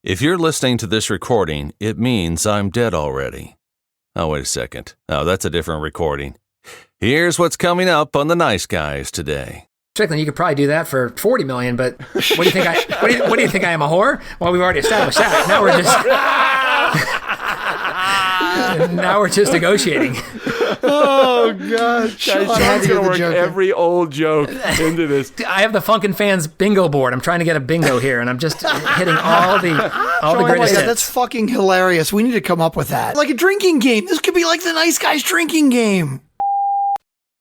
If you're listening to this recording, it means I'm dead already. Oh, wait a second. Oh, that's a different recording. Here's what's coming up on the Nice Guys today. Strickland, you could probably do that for $40 million, but what do you think? What do you think I am, a whore? Well, we've already established that. Now we're just negotiating. Oh God, Sean's gonna work every old joke into this. I have the FunkNfans bingo board. I'm trying to get a bingo here, and I'm just hitting all the greatest hits. That's fucking hilarious. We need to come up with that, like a drinking game. This could be like the Nice Guys drinking game.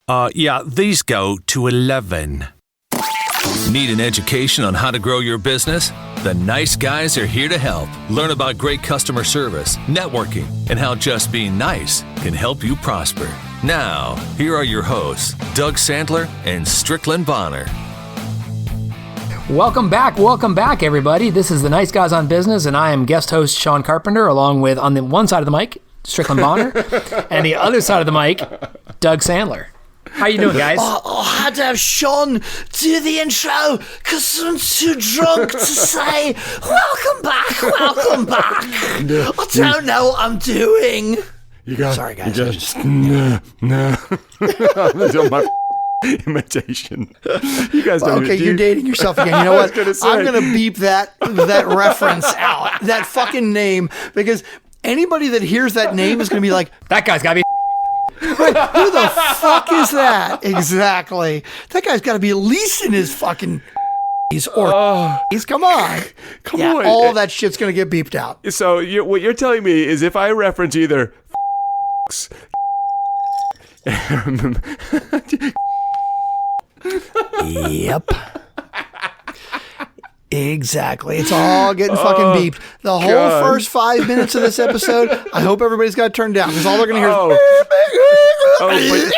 Yeah, these go to 11. Need an education on how to grow your business? The Nice Guys are here to help. Learn about great customer service, networking, and how just being nice can help you prosper. Now, here are your hosts, Doug Sandler and Strickland Bonner. Welcome back, everybody. This is the Nice Guys on Business, and I am guest host Sean Carpenter, along with, on the one side of the mic, Strickland Bonner, and the other side of the mic, Doug Sandler. How you doing, guys? I had to have Sean do the intro because I'm too drunk to say, welcome back. I don't know what I'm doing. Sorry, guys. No. That's my imitation. You guys don't. Okay, you're dating yourself again. You know what? I'm going to beep that reference out, that fucking name, because anybody that hears that name is going to be like, that guy's got to be. Right, who the fuck is that? Exactly. That guy's got to be at least in his fucking come on. Come on. All that shit's going to get beeped out. So what you're telling me is if I reference either Yep. Exactly. It's all getting fucking beeped. The whole first 5 minutes of this episode, I hope everybody's got it turned down because all they're going to hear is...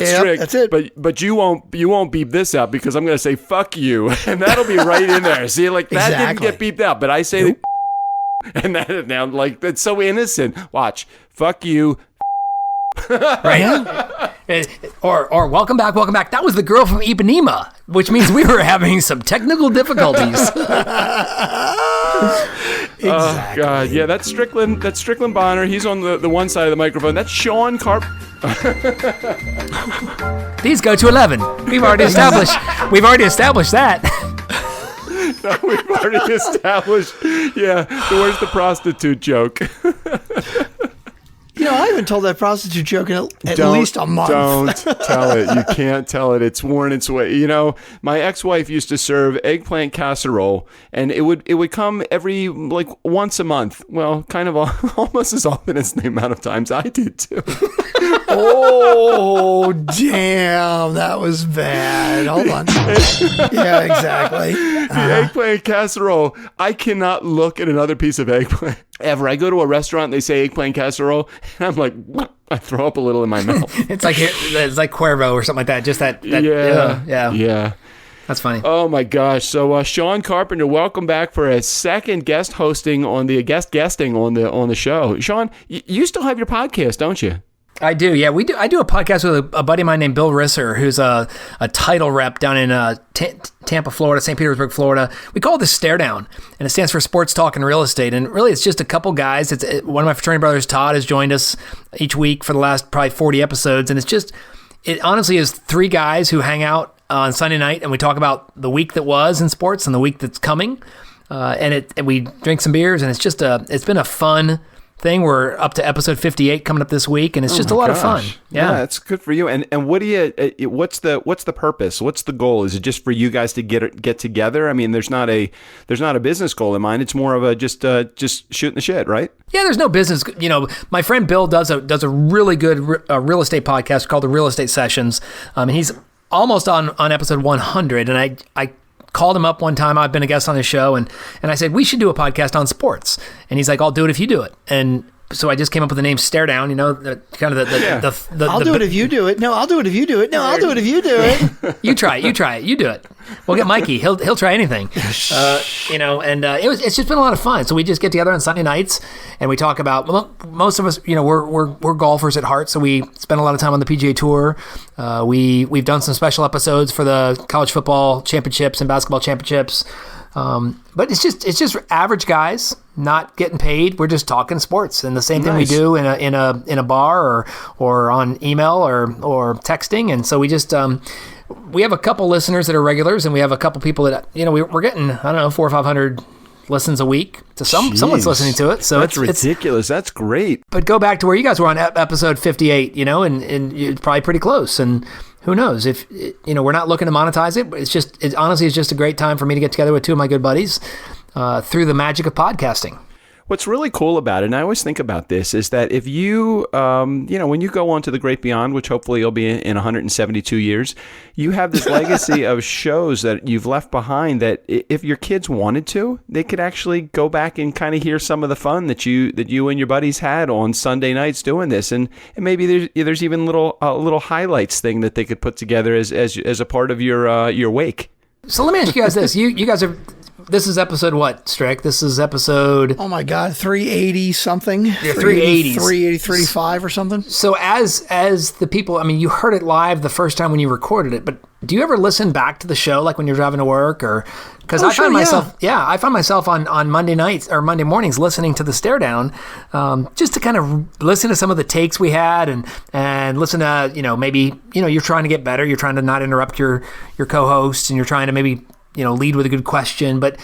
Strick, that's it. But you won't beep this out because I'm going to say fuck you, and that'll be right in there. See, like that Exactly. didn't get beeped out, but I say and that now like that's so innocent. Watch, fuck you. Right? Or welcome back. That was the girl from Ipanema, which means we were having some technical difficulties. Exactly. Oh God, yeah, that's Strickland Bonner. He's on the one side of the microphone. That's Sean Carp. These go to 11. We've already established that. No, we've already established. Yeah, where's the prostitute joke? You know, I haven't told that prostitute joke in at least a month. Don't tell it. You can't tell it. It's worn its way. You know, my ex-wife used to serve eggplant casserole, and it would come every, like, once a month. Well, kind of almost as often as the amount of times I did, too. Oh, damn. That was bad. Hold on. Yeah, exactly. The eggplant casserole, I cannot look at another piece of eggplant ever. I go to a restaurant, they say eggplant casserole, and I'm like, I throw up a little in my mouth. It's like Cuervo or something like that. Just that. Yeah. That's funny. Oh my gosh. So Sean Carpenter, welcome back for a second guest hosting on the guesting on the show. Sean, you still have your podcast, don't you? I do, yeah. I do a podcast with a buddy of mine named Bill Risser, who's a title rep down in Tampa, Florida, St. Petersburg, Florida. We call it the Stare Down, and it stands for Sports Talk and Real Estate. And really, it's just a couple guys. One of my fraternity brothers, Todd, has joined us each week for the last probably 40 episodes, and it honestly is three guys who hang out on Sunday night, and we talk about the week that was in sports and the week that's coming, and we drink some beers, and it's been a fun thing. We're up to episode 58 coming up this week, and it's just a lot of fun. Yeah, it's good for you. And what do you? What's the purpose? What's the goal? Is it just for you guys to get together? I mean, there's not a business goal in mind. It's more of a just shooting the shit, right? Yeah, there's no business. You know, my friend Bill does a really good real estate podcast called the Real Estate Sessions, and he's almost on episode 100. And I called him up one time. I've been a guest on his show, and I said, we should do a podcast on sports. And he's like, I'll do it if you do it. And so I just came up with the name Stare Down, you know, the I'll do it if you do it. No, I'll do it if you do it. No, I'll do it if you do it. You try it. You do it. We'll get Mikey. He'll try anything. You know, and it's just been a lot of fun. So we just get together on Sunday nights and we talk about, most of us, you know, we're golfers at heart. So we spend a lot of time on the PGA Tour. We've done some special episodes for the college football championships and basketball championships. But it's just average guys not getting paid. We're just talking sports, and the same thing we do in a bar or on email or texting. And so we just we have a couple listeners that are regulars, and we have a couple people that we're getting 400 or 500 listens a week. So someone's listening to it. So that's ridiculous. That's great. But go back to where you guys were on episode 58, and it's probably pretty close. And who knows if we're not looking to monetize it, but it's honestly just a great time for me to get together with two of my good buddies through the magic of podcasting. What's really cool about it, and I always think about this, is that if you, when you go on to the great beyond, which hopefully you'll be in 172 years, you have this legacy of shows that you've left behind that if your kids wanted to, they could actually go back and kind of hear some of the fun that you and your buddies had on Sunday nights doing this. And maybe there's even little highlights thing that they could put together as a part of your wake. So let me ask you guys this. You guys are... This is episode what, Strick? This is episode... Oh my God, 380 something. Yeah, 380. 380, 385 or something. So as the people, you heard it live the first time when you recorded it, but do you ever listen back to the show, like when you're driving to work? Or because I find myself on Monday nights or Monday mornings listening to the Stare Down, just to kind of listen to some of the takes we had and listen to, maybe, you're trying to get better. You're trying to not interrupt your co-hosts, and you're trying to maybe lead with a good question. But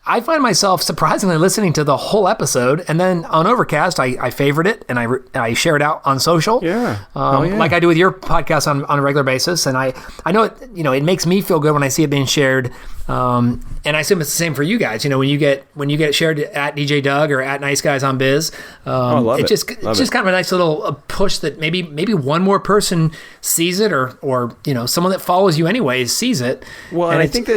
I find myself surprisingly listening to the whole episode, and then on Overcast, I favorite it and I share it out on social. Like I do with your podcast on a regular basis. And I know it makes me feel good when I see it being shared. And I assume it's the same for you guys. When you get it shared at DJ Doug or at NiceGuys on Biz, it's just kind of a nice little push that maybe one more person sees it, or someone that follows you anyways sees it. Well, and I think that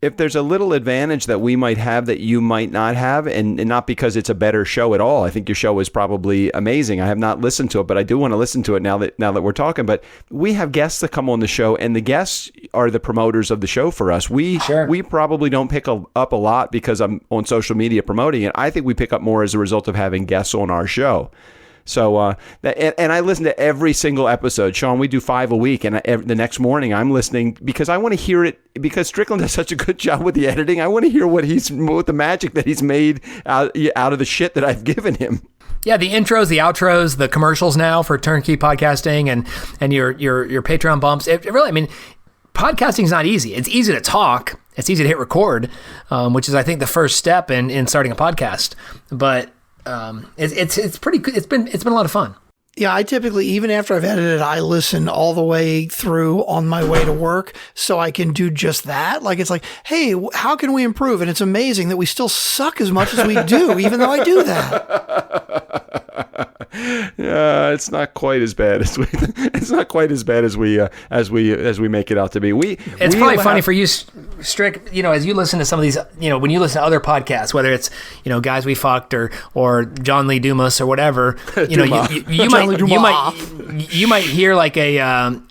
if there's a little advantage that we might have that you might not have, and not because it's a better show at all. I think your show is probably amazing. I have not listened to it, but I do want to listen to it now that we're talking. But we have guests that come on the show, and the guests are the promoters of the show for us. We probably don't pick up a lot because I'm on social media promoting it. I think we pick up more as a result of having guests on our show. So, and I listen to every single episode. Sean, we do 5 a week, and the next morning I'm listening because I want to hear it, because Strickland does such a good job with the editing. I want to hear what the magic that he's made out of the shit that I've given him. Yeah, the intros, the outros, the commercials now for turnkey podcasting, and your Patreon bumps. It really, podcasting is not easy. It's easy to talk. It's easy to hit record, which is, I think, the first step in starting a podcast. But it's pretty good. It's been a lot of fun. Yeah, I typically, even after I've edited, I listen all the way through on my way to work so I can do just that. Like, it's like, hey, how can we improve? And it's amazing that we still suck as much as we do, even though I do that. Yeah, it's not quite as bad as we make it out to be. It's probably funny for you, Strick, as you listen to some of these, when you listen to other podcasts, whether it's, Guys We Fucked or John Lee Dumas or whatever, you might hear like a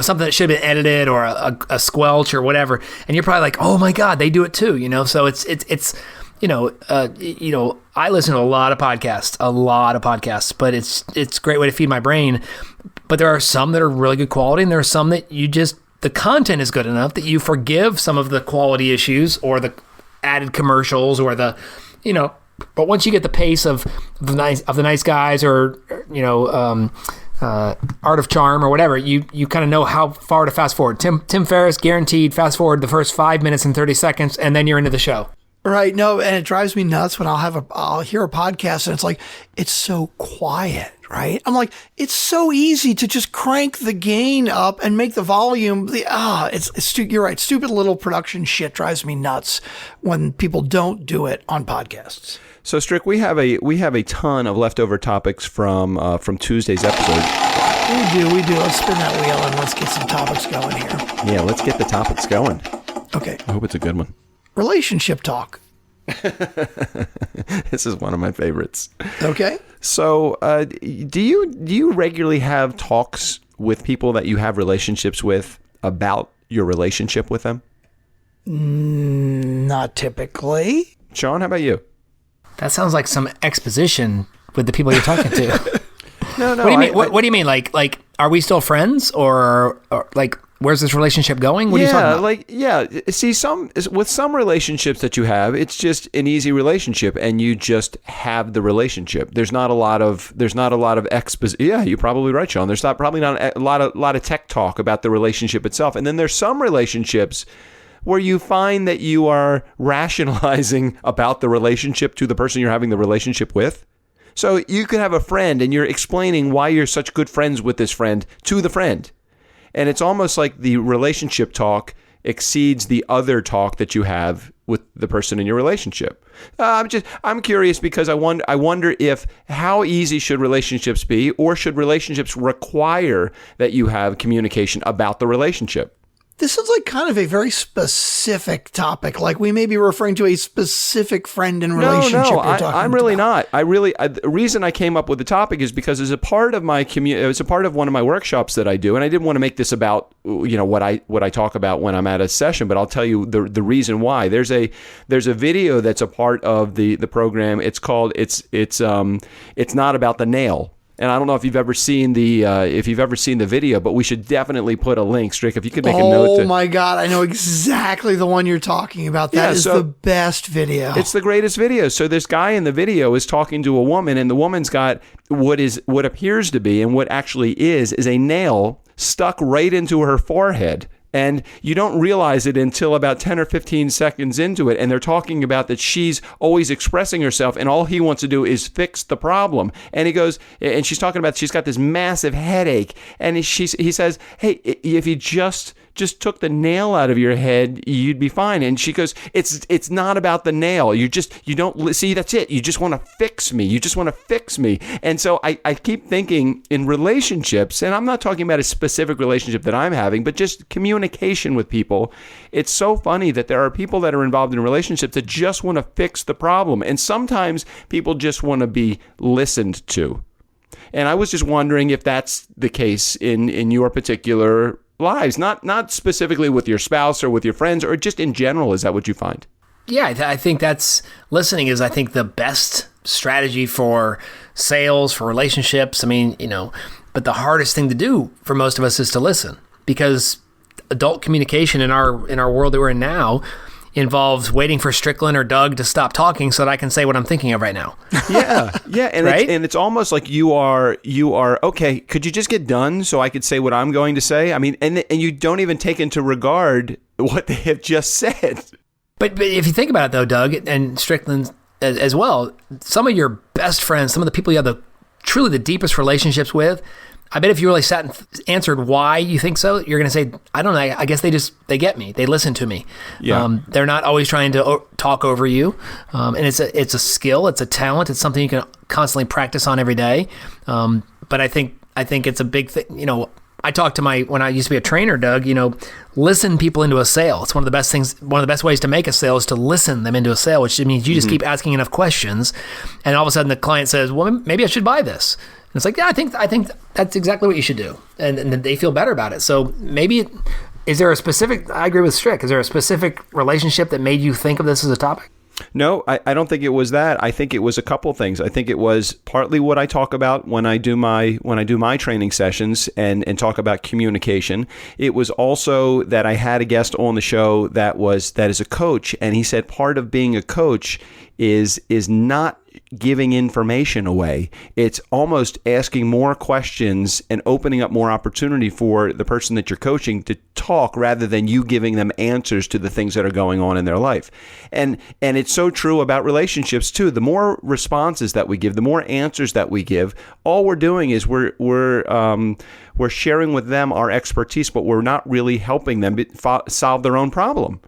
something that should have been edited, or a squelch or whatever, and you're probably like, oh my God, they do it too, So it's I listen to a lot of podcasts, but it's a great way to feed my brain. But there are some that are really good quality, and there are some that the content is good enough that you forgive some of the quality issues or the added commercials or the, but once you get the pace of the nice guys, or Art of Charm or whatever, you kind of know how far to fast forward. Tim Ferriss guaranteed fast forward the first 5 minutes and 30 seconds, and then you're into the show. Right. No, and it drives me nuts when I'll hear a podcast and it's like, it's so quiet, right? I'm like, it's so easy to just crank the gain up and make the volume. You're right. Stupid little production shit drives me nuts when people don't do it on podcasts. So, Strick, we have a ton of leftover topics from Tuesday's episode. We do. Let's spin that wheel and let's get some topics going here. Yeah, let's get the topics going. Okay. I hope it's a good one. Relationship talk. This is one of my favorites. Okay. So, do you regularly have talks with people that you have relationships with about your relationship with them? Not typically. Sean, how about you? That sounds like some exposition with the people you're talking to. No. What do you mean? What do you mean? Like, are we still friends, or like, where's this relationship going? What are you talking about? See, with some relationships that you have, it's just an easy relationship, and you just have the relationship. There's not a lot of exposition. Yeah, you're probably right, Sean. There's probably not a lot of tech talk about the relationship itself. And then there's some relationships where you find that you are rationalizing about the relationship to the person you're having the relationship with. So you could have a friend and you're explaining why you're such good friends with this friend to the friend. And it's almost like the relationship talk exceeds the other talk that you have with the person in your relationship. I'm curious because I wonder if how easy should relationships be, or should relationships require that you have communication about the relationship? This is like kind of a very specific topic. Like we may be referring to a specific friend in relationship. I'm really not. The reason I came up with the topic is because as a part of my it's a part of one of my workshops that I do, and I didn't want to make this about what I talk about when I'm at a session, but I'll tell you the reason why. There's a video that's a part of the program. It's called it's not about the nail. And I don't know if you've ever seen the video, but we should definitely put a link. Strick, if you could make a note. Oh my God, I know exactly the one you're talking about. That is the best video. It's the greatest video. So this guy in the video is talking to a woman, and the woman's got what appears to be, and what actually is a nail stuck right into her forehead. And you don't realize it until about 10 or 15 seconds into it. And they're talking about that she's always expressing herself, and all he wants to do is fix the problem. And he goes, and she's talking about she's got this massive headache. And he says, hey, if you just took the nail out of your head, you'd be fine. And she goes, it's not about the nail. You don't see, that's it. You just want to fix me. You just want to fix me. And so I keep thinking in relationships, and I'm not talking about a specific relationship that I'm having, but just communication with people. It's so funny that there are people that are involved in relationships that just want to fix the problem. And sometimes people just want to be listened to. And I was just wondering if that's the case in your particular lives, not specifically with your spouse or with your friends, or just in general. Is that what you find? Yeah, I think listening is, I think, the best strategy for sales, for relationships. I mean, but the hardest thing to do for most of us is to listen, because adult communication in our world that we're in now involves waiting for Strickland or Doug to stop talking so that I can say what I'm thinking of right now. Yeah, and right? It's almost like you are okay. Could you just get done so I could say what I'm going to say? I mean, and you don't even take into regard what they have just said. But if you think about it, though, Doug and Strickland as well, some of your best friends, some of the people you have truly the deepest relationships with, I bet if you really sat and answered why you think so, you're going to say, I don't know, I guess they get me. They listen to me. Yeah. They're not always trying to talk over you. And it's a skill, it's a talent, it's something you can constantly practice on every day. But I think it's a big thing. I talked to when I used to be a trainer, Doug, listen people into a sale. It's one of the best ways to make a sale is to listen them into a sale, which means you just keep asking enough questions. And all of a sudden the client says, well, maybe I should buy this. And it's like, yeah, I think that's exactly what you should do. And they feel better about it. So maybe, is there a specific, I agree with Strick, is there a specific relationship that made you think of this as a topic? No, I don't think it was that. I think it was a couple things. I think it was partly what I talk about when I do my training sessions and talk about communication. It was also that I had a guest on the show that is a coach, and he said part of being a coach is not giving information away. It's almost asking more questions and opening up more opportunity for the person that you're coaching to talk rather than you giving them answers to the things that are going on in their life. And it's so true about relationships too. The more responses that we give, the more answers that we give, all we're doing is we're sharing with them our expertise, but we're not really helping them solve their own problem.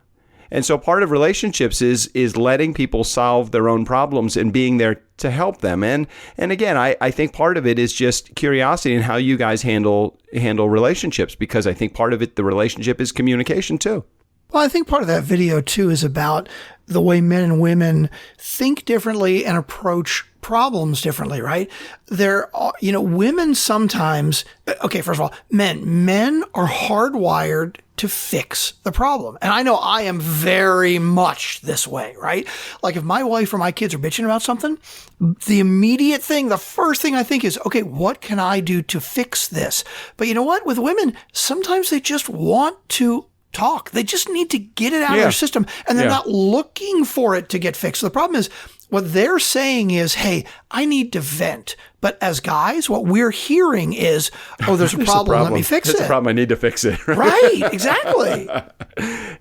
And so part of relationships is letting people solve their own problems and being there to help them. And again, I think part of it is just curiosity in how you guys handle relationships, because I think part of it, the relationship, is communication too. Well, I think part of that video too is about the way men and women think differently and approach problems differently, right? There are, women sometimes, okay, first of all, men are hardwired to fix the problem. And I know I am very much this way, right? Like if my wife or my kids are bitching about something, the first thing I think is, okay, what can I do to fix this? But you know what? With women, sometimes they just want to talk. They just need to get it out of their system, and they're not looking for it to get fixed. So the problem is, what they're saying is, hey, I need to vent. But as guys, what we're hearing is, oh, there's a problem. Let me fix it. There's a problem. I need to fix it. Right. Exactly.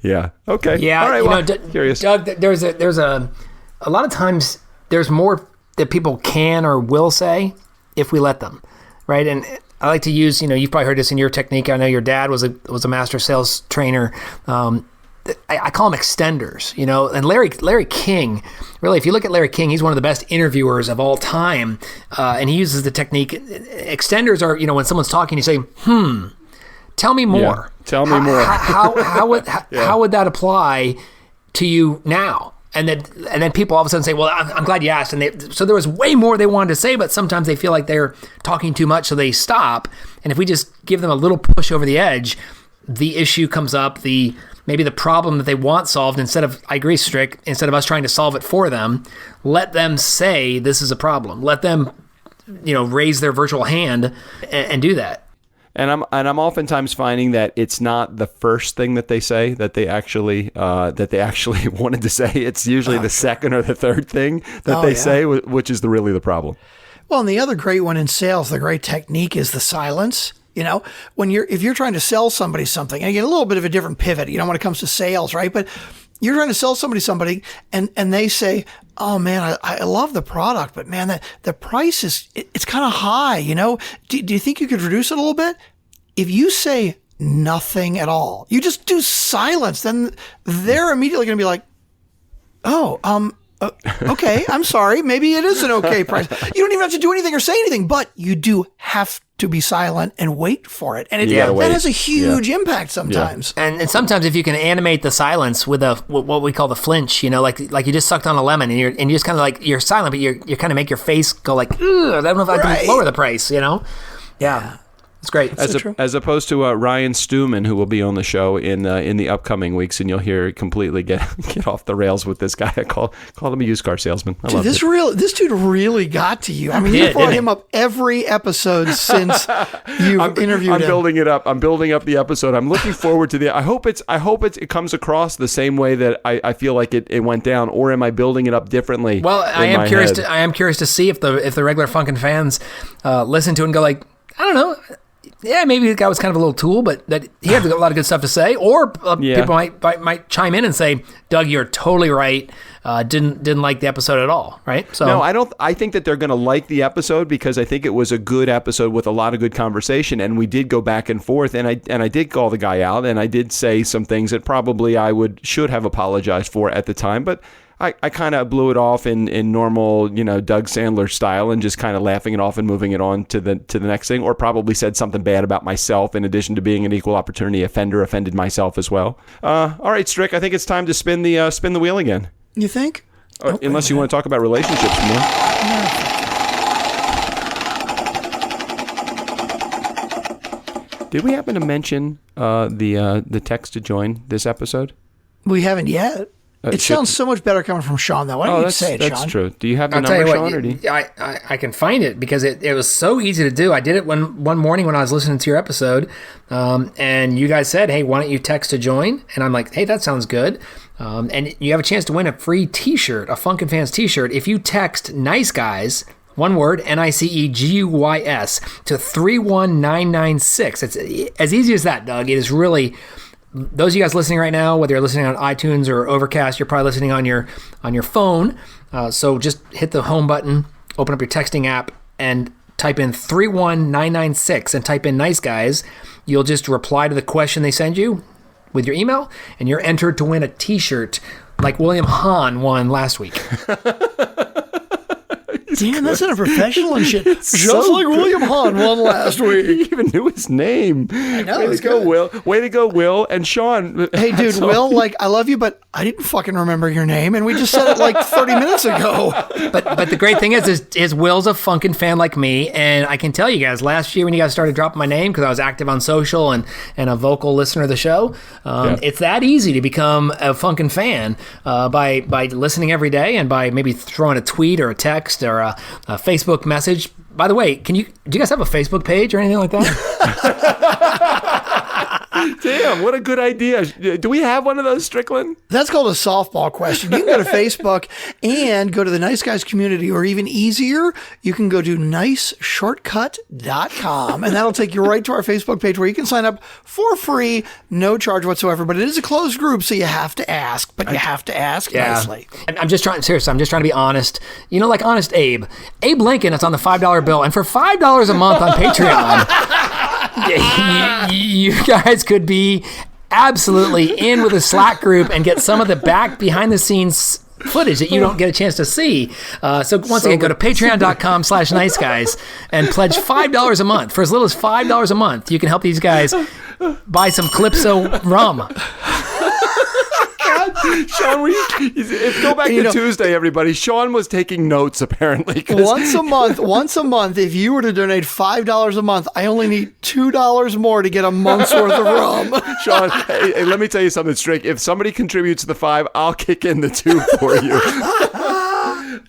Yeah. Okay. Yeah. All right. Well, curious. Doug, there's a lot of times there's more that people can or will say if we let them, right? And I like to use, you've probably heard this in your technique. I know your dad was a master sales trainer. I call them extenders, and Larry King, really, if you look at Larry King, he's one of the best interviewers of all time. And he uses the technique. Extenders are, when someone's talking, you say, tell me more. Yeah, tell me more. How would that apply to you now? And then people all of a sudden say, well, I'm glad you asked. And so there was way more they wanted to say, but sometimes they feel like they're talking too much, so they stop. And if we just give them a little push over the edge, the issue comes up, maybe the problem that they want solved, instead of us trying to solve it for them, let them say this is a problem. Let them, raise their virtual hand and do that. And I'm oftentimes finding that it's not the first thing that they say that they actually wanted to say. It's usually the second or the third thing that they say, which is really the problem. Well, and the other great one in sales, the great technique is the silence. If you're trying to sell somebody something, and again, a little bit of a different pivot, when it comes to sales, right? But you're trying to sell somebody something, and they say, oh man, I love the product, but man, the price it's kind of high, Do you think you could reduce it a little bit? If you say nothing at all, you just do silence, then they're immediately going to be like, okay, I'm sorry. Maybe it is an okay price. You don't even have to do anything or say anything, but you do have to be silent and wait for it. And that has a huge impact sometimes. Yeah. And sometimes if you can animate the silence with what we call the flinch, like you just sucked on a lemon and you just kind of like, you're silent, but you kind of make your face go like, I don't know if I can lower the price, Yeah. It's great. As opposed to Ryan Stewman, who will be on the show in the upcoming weeks, and you'll hear it completely get off the rails with this guy. I call him a used car salesman. This dude really got to you. I mean, you brought him up every episode since you've interviewed him. I'm building it up. I'm building up the episode. I'm looking forward to I hope it comes across the same way that I feel like it went down, or am I building it up differently? Well, I am curious to see if the regular Funkin' fans listen to it and go like, I don't know. Yeah, maybe the guy was kind of a little tool, but that he had a lot of good stuff to say. Or people might chime in and say, "Doug, you're totally right. Didn't like the episode at all." Right? So no, I don't. I think that they're going to like the episode because I think it was a good episode with a lot of good conversation, and we did go back and forth, and I did call the guy out, and I did say some things that probably I should have apologized for at the time, but I kind of blew it off in normal, Doug Sandler style, and just kind of laughing it off and moving it on to the next thing, or probably said something bad about myself in addition to being an equal opportunity offender, offended myself as well. All right, Strick, I think it's time to spin the wheel again. You think? Okay. Unless you want to talk about relationships more. Did we happen to mention the text to join this episode? We haven't yet. It sounds so much better coming from Sean, though. Why don't you say it, Sean? That's true. Do you have the number, Sean? Or do you? I can find it because it was so easy to do. I did it one morning when I was listening to your episode, and you guys said, hey, why don't you text to join? And I'm like, hey, that sounds good. And you have a chance to win a free T-shirt, a FunkNfans T-shirt, if you text NiceGuys, one word, NiceGuys, to 31996. It's as easy as that, Doug. It is really... Those of you guys listening right now, whether you're listening on iTunes or Overcast, you're probably listening on your phone. So just hit the home button, open up your texting app, and type in 31996 and type in NiceGuys. You'll just reply to the question they send you with your email, and you're entered to win a T-shirt like William Hahn won last week. damn, that's not a professional and shit. Just so like good. William Hahn won last He week. even knew his name. I know. Way to go, Will. Way to go, Will. And Sean. Hey, dude, Will, like, I love you, but I didn't fucking remember your name, and we just said it like 30 minutes ago. But the great thing is Will's a Funkin' fan like me, and I can tell you guys, last year when you guys started dropping my name, because I was active on social and a vocal listener of the show, it's that easy to become a Funkin' fan by listening every day and by maybe throwing a tweet or a text or a Facebook message. By the way, do you guys have a Facebook page or anything like that? Damn, what a good idea. Do we have one of those, Strickland? That's called a softball question. You can go to Facebook and go to the Nice Guys community, or even easier, you can go to niceshortcut.com, and that'll take you right to our Facebook page where you can sign up for free, no charge whatsoever. But it is a closed group, so you have to ask, but you have to ask nicely. And I'm just trying to be honest. You know, like Honest Abe. Abe Lincoln, it's on the $5 bill, and for $5 a month on Patreon, you guys could be absolutely in with a Slack group and get some of the behind the scenes footage that you don't get a chance to see. So once again, go to patreon.com/niceguys and pledge $5 a month. For as little as $5 a month, you can help these guys buy some Calypso rum. Sean, go back to Tuesday, everybody. Sean was taking notes, apparently. Once a month, if you were to donate $5 a month, I only need $2 more to get a month's worth of rum. Sean, hey, let me tell you something, Strick. If somebody contributes the $5, I'll kick in the $2 for you.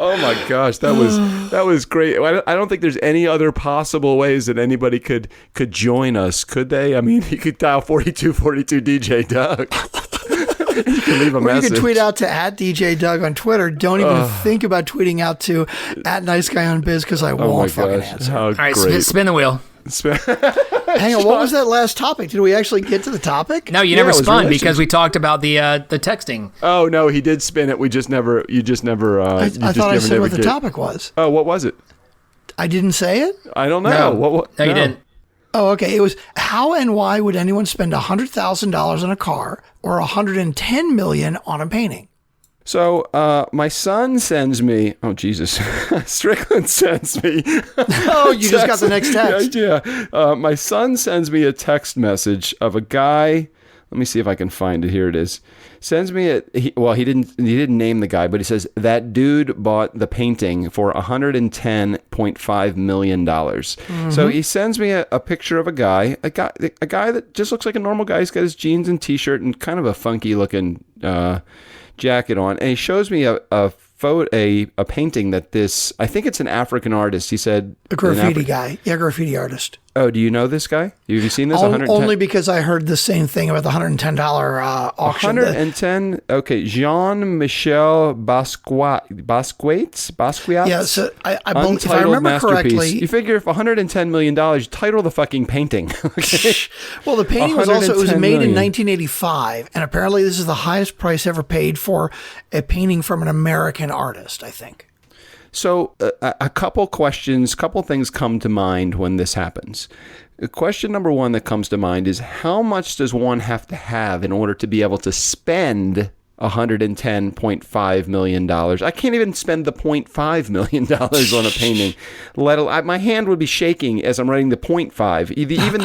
Oh my gosh, that was great. I don't think there's any other possible ways that anybody could join us, could they? I mean, you could dial 4242 DJ Doug. You can leave a message. You can tweet out to @DJ Doug on Twitter. Don't even think about tweeting out to @NiceGuyOnBiz, because I won't fucking answer. All right, spin the wheel. Hang on, what was that last topic? Did we actually get to the topic? No, you never spun because we talked about the texting. Oh no, he did spin it. You just never. I thought I said what the topic was. Oh, what was it? I didn't say it? I don't know. No, you didn't. Oh, okay. It was how and why would anyone spend $100,000 on a car or $110 million on a painting? So my son sends me. Oh Jesus, Strickland sends me. Oh, you just got the next text. Yeah. My son sends me a text message of a guy. Let me see if I can find it. Here it is. Sends me he didn't name the guy, but he says that dude bought the painting for $110.5 million. Mm-hmm. So he sends me a picture of a guy that just looks like a normal guy. He's got his jeans and T-shirt and kind of a funky looking jacket on, and he shows me a painting that I think it's an African artist. He said a graffiti guy. Yeah, graffiti artist. Oh, do you know this guy? Have you seen this? Only because I heard the same thing about the $110 auction. 110. Okay, Jean-Michel Basquiat. Yeah, so I believe, if I remember correctly, you figure if $110 million, you title the fucking painting. Okay? Well, the painting was made in 1985, and apparently this is the highest price ever paid for a painting from an American artist, I think. So a couple things come to mind when this happens. Question number one that comes to mind is, how much does one have to have in order to be able to spend $110.5 million? I can't even spend the $0.5 million on a painting. My hand would be shaking as I'm writing the 0.5. Even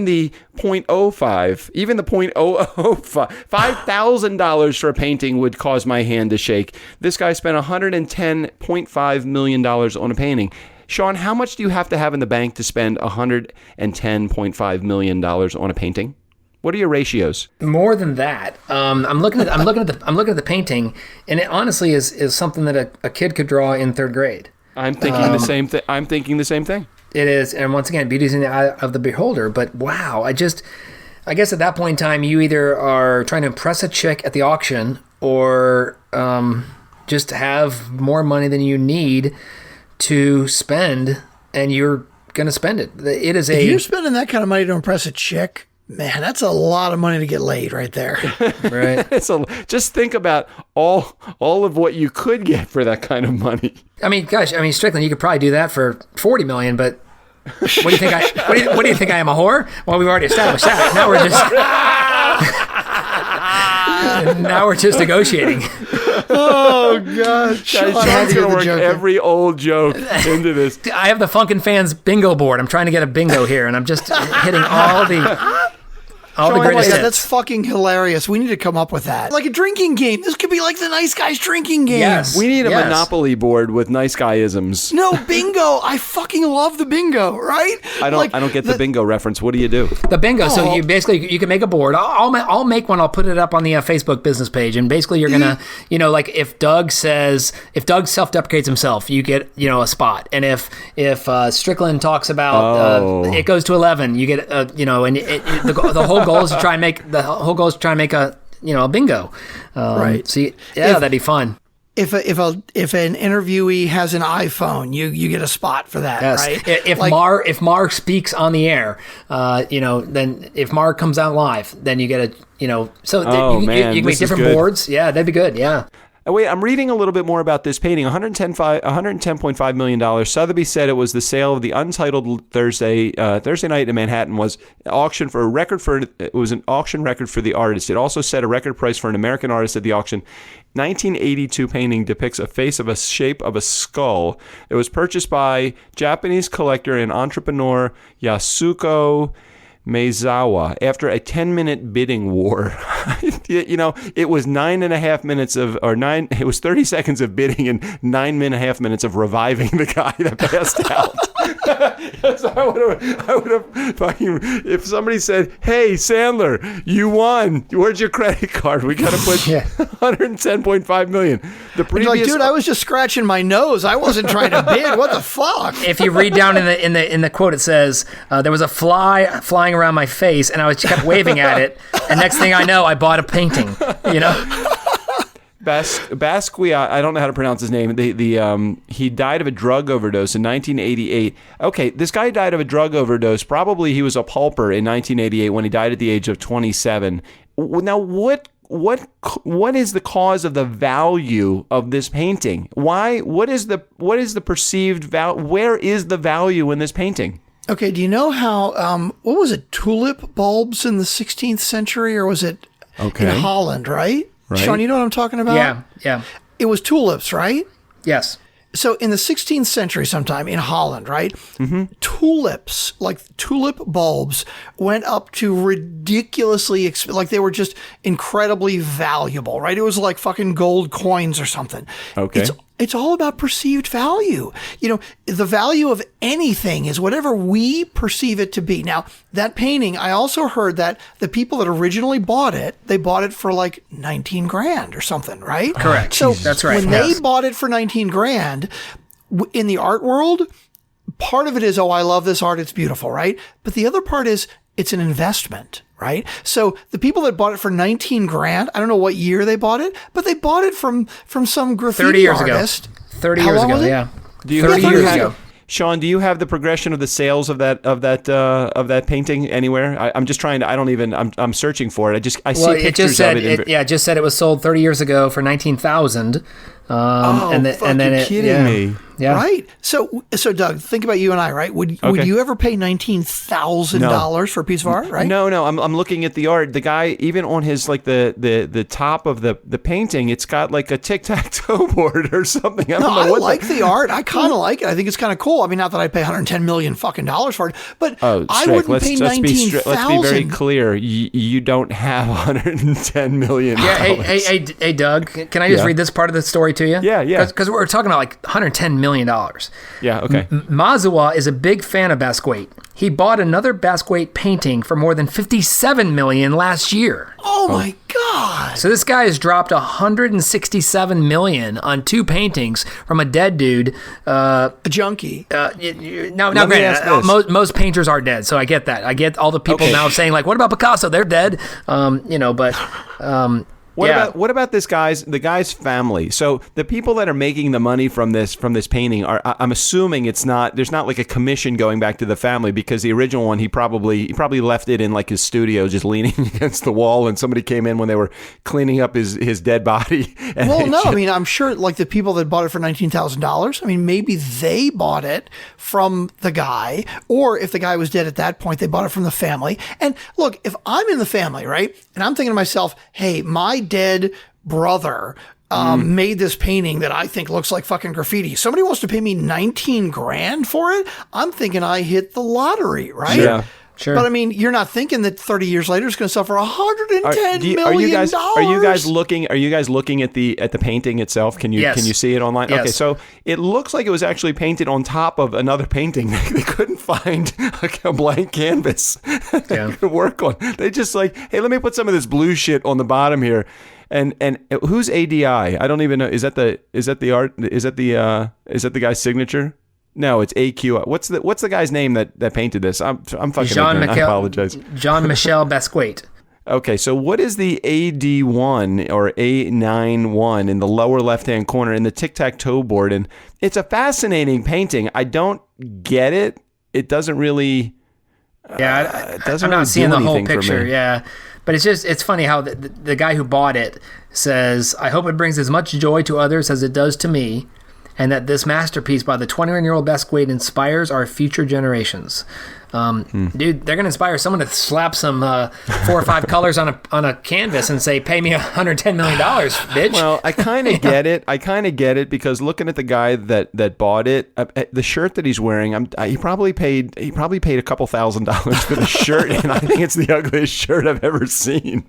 the 0.05, even the 0.005. $5,000 for a painting would cause my hand to shake. This guy spent $110.5 million on a painting. Sean, how much do you have to have in the bank to spend $110.5 million on a painting? What are your ratios? More than that. I'm looking at the painting, and it honestly is something that a kid could draw in third grade. I'm thinking the same thing. I'm thinking the same thing. It is, and once again, beauty's in the eye of the beholder. But wow, I guess at that point in time, you either are trying to impress a chick at the auction, or just have more money than you need to spend, and you're going to spend it. If you're spending that kind of money to impress a chick, man, that's a lot of money to get laid right there. Right. Just think about all of what you could get for that kind of money. I mean, gosh, Strickland, you could probably do that for $40 million, but what do you think what do you think I am, a whore? Well, we've already established that. Now we're just negotiating. Oh God, Sean, Sean's gonna work every old joke into this. I have the FunkNfans bingo board. I'm trying to get a bingo here, and I'm just hitting all the greatest hits. That's fucking hilarious. We need to come up with that. Like a drinking game. This could be like the Nice Guys drinking game. Yes. We need a Monopoly board with nice guy-isms. No, bingo. I fucking love the bingo, right? I don't get the bingo reference. What do you do? The bingo. So you basically, you can make a board. I'll make one. I'll put it up on the Facebook business page. And basically you're going to, like if Doug self-deprecates himself, you get, a spot. And if Strickland talks about, it goes to 11, you get, and the whole goal is to try and make a bingo. Right. So that'd be fun. If an interviewee has an iPhone, you get a spot for that, right? If Mar speaks on the air, then if Mar comes out live, then you get you can make different boards. Yeah, that'd be good. Yeah. Wait, I'm reading a little bit more about this painting. $110.5 million. Sotheby's said it was the sale of the Untitled Thursday night in Manhattan was auctioned for an auction record for the artist. It also set a record price for an American artist at the auction. 1982 painting depicts a face of a shape of a skull. It was purchased by Japanese collector and entrepreneur Yasuko Meizawa after a 10-minute bidding war. It was 30 seconds of bidding and 9.5 minutes of reviving the guy that passed out. So I would have fucking, if somebody said, "Hey, Sandler, you won. Where's your credit card? We got to put $110.5 million." The previous, dude, I was just scratching my nose. I wasn't trying to bid. What the fuck? If you read down in the quote, it says there was a fly flying around my face, and I kept waving at it. And next thing I know, I bought a painting. Basquiat, I don't know how to pronounce his name. He died of a drug overdose in 1988. Okay, this guy died of a drug overdose. Probably he was a pulper in 1988 when he died at the age of 27. Now, what is the cause of the value of this painting? What is the perceived value? Where is the value in this painting? Okay, do you know how, what was it, tulip bulbs in the 16th century, or was it in Holland, right? Sean, you know what I'm talking about? Yeah. It was tulips, right? Yes. So in the 16th century sometime in Holland, right? Mm-hmm. Tulips, like tulip bulbs, went up to ridiculously, like they were just incredibly valuable, right? It was like fucking gold coins or something. Okay. It's all about perceived value. The value of anything is whatever we perceive it to be. Now, that painting, I also heard that the people that originally bought it, they bought it for like 19 grand or something, right? Correct. So that's right. When they bought it for 19 grand, in the art world, part of it is, I love this art, it's beautiful, right? But the other part is, it's an investment, right? So the people that bought it for 19 grand, I don't know what year they bought it, but they bought it from some graffiti 30 years artist. Ago. 30 years ago, yeah. 30 years ago. Sean, do you have the progression of the sales of that painting anywhere? I'm just trying to. I'm searching for it. I see pictures of it. It just said it was sold 30 years ago for $19,000. Kidding me. Yeah. Right. So Doug, think about you and I, right? Would you ever pay $19,000 for a piece of art, right? No. I'm looking at the art. The guy, even on his the top of the painting, it's got like a tic-tac-toe board or something. I like the art. I kind of like it. I think it's kind of cool. I mean, not that I'd pay $110 million fucking dollars for it, but I wouldn't pay $19,000. Let's be very clear. You don't have $110 million. Yeah. Hey, Doug, can I just read this part of the story to you? Yeah. Because we're talking about like $110 million. Yeah, okay. Mazawa is a big fan of Basquiat. He bought another Basquiat painting for more than $57 million last year. Oh my God. So this guy has dropped $167 million on two paintings from a dead dude. A junkie. Now granted, most painters are dead, so I get that. I get all the people now saying like, what about Picasso? They're dead. What about the guy's family? So the people that are making the money from this painting I'm assuming there's not like a commission going back to the family, because the original one he probably left it in like his studio just leaning against the wall, and somebody came in when they were cleaning up his dead body. I mean, I'm sure like the people that bought it for $19,000, I mean, maybe they bought it from the guy, or if the guy was dead at that point, they bought it from the family. And look, if I'm in the family, right, and I'm thinking to myself, hey, my dead brother made this painting that I think looks like fucking graffiti. Somebody wants to pay me 19 grand for it. I'm thinking I hit the lottery, right? Yeah. Sure. But I mean, you're not thinking that 30 years later it's going to sell for $110 million. Are you guys looking at the painting itself? Can you see it online? Yes. Okay, so it looks like it was actually painted on top of another painting. They couldn't find a blank canvas to work on. They just like, hey, let me put some of this blue shit on the bottom here. And who's ADI? I don't even know. Is that the guy's signature? No, it's AQ. What's the guy's name that painted this? I'm fucking ignorant. I apologize. Jean-Michel Basquiat. Okay, so what is the AD1 or A91 in the lower left-hand corner in the tic-tac-toe board? And it's a fascinating painting. I don't get it. It doesn't really. I'm not seeing the whole picture. Yeah, but it's funny how the guy who bought it says, "I hope it brings as much joy to others as it does to me, and that this masterpiece by the 21-year-old Basquiat inspires our future generations." Dude, they're going to inspire someone to slap some 4 or 5 colors on a canvas and say, "Pay me $110 million, bitch." Well, I kind of get it because looking at the guy that bought it, the shirt that he's wearing, he probably paid a couple $1,000s for the shirt, and I think it's the ugliest shirt I've ever seen.